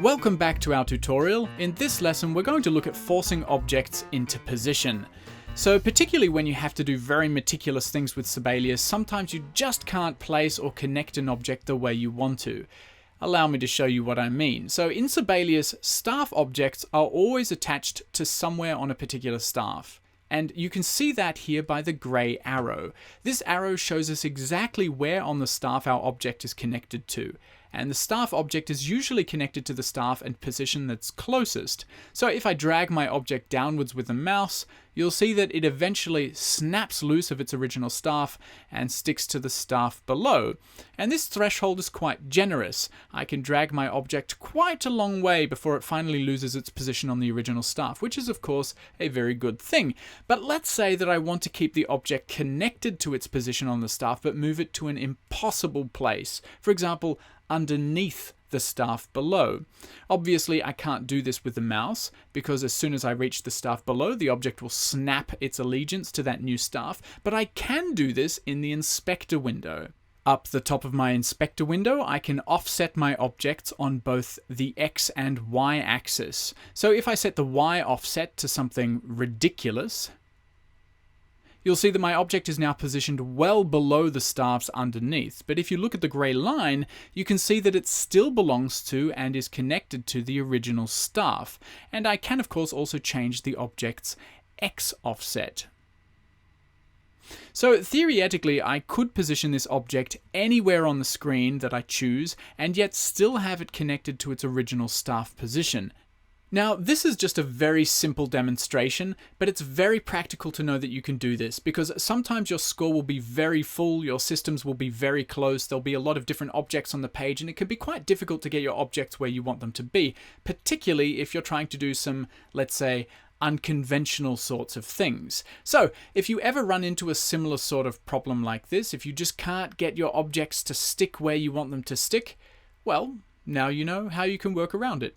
Welcome back to our tutorial. In this lesson we're going to look at forcing objects into position. So particularly when you have to do very meticulous things with Sibelius, sometimes you just can't place or connect an object the way you want to. Allow me to show you what I mean. So in Sibelius, staff objects are always attached to somewhere on a particular staff. And you can see that here by the grey arrow. This arrow shows us exactly where on the staff our object is connected to. And the staff object is usually connected to the staff and position that's closest. So if I drag my object downwards with the mouse, you'll see that it eventually snaps loose of its original staff and sticks to the staff below. And this threshold is quite generous. I can drag my object quite a long way before it finally loses its position on the original staff, which is of course a very good thing. But let's say that I want to keep the object connected to its position on the staff but move it to an impossible place. For example, underneath the staff below. Obviously I can't do this with the mouse because as soon as I reach the staff below, the object will snap its allegiance to that new staff, but I can do this in the inspector window. Up the top of my inspector window, I can offset my objects on both the X and Y axis. So if I set the Y offset to something ridiculous, you'll see that my object is now positioned well below the staffs underneath. But if you look at the grey line, you can see that it still belongs to and is connected to the original staff. And I can of course also change the object's X offset. So theoretically, I could position this object anywhere on the screen that I choose and yet still have it connected to its original staff position. Now, this is just a very simple demonstration, but it's very practical to know that you can do this because sometimes your score will be very full, your systems will be very close, there'll be a lot of different objects on the page, and it can be quite difficult to get your objects where you want them to be, particularly if you're trying to do some, let's say, unconventional sorts of things. So, if you ever run into a similar sort of problem like this, if you just can't get your objects to stick where you want them to stick, well, now you know how you can work around it.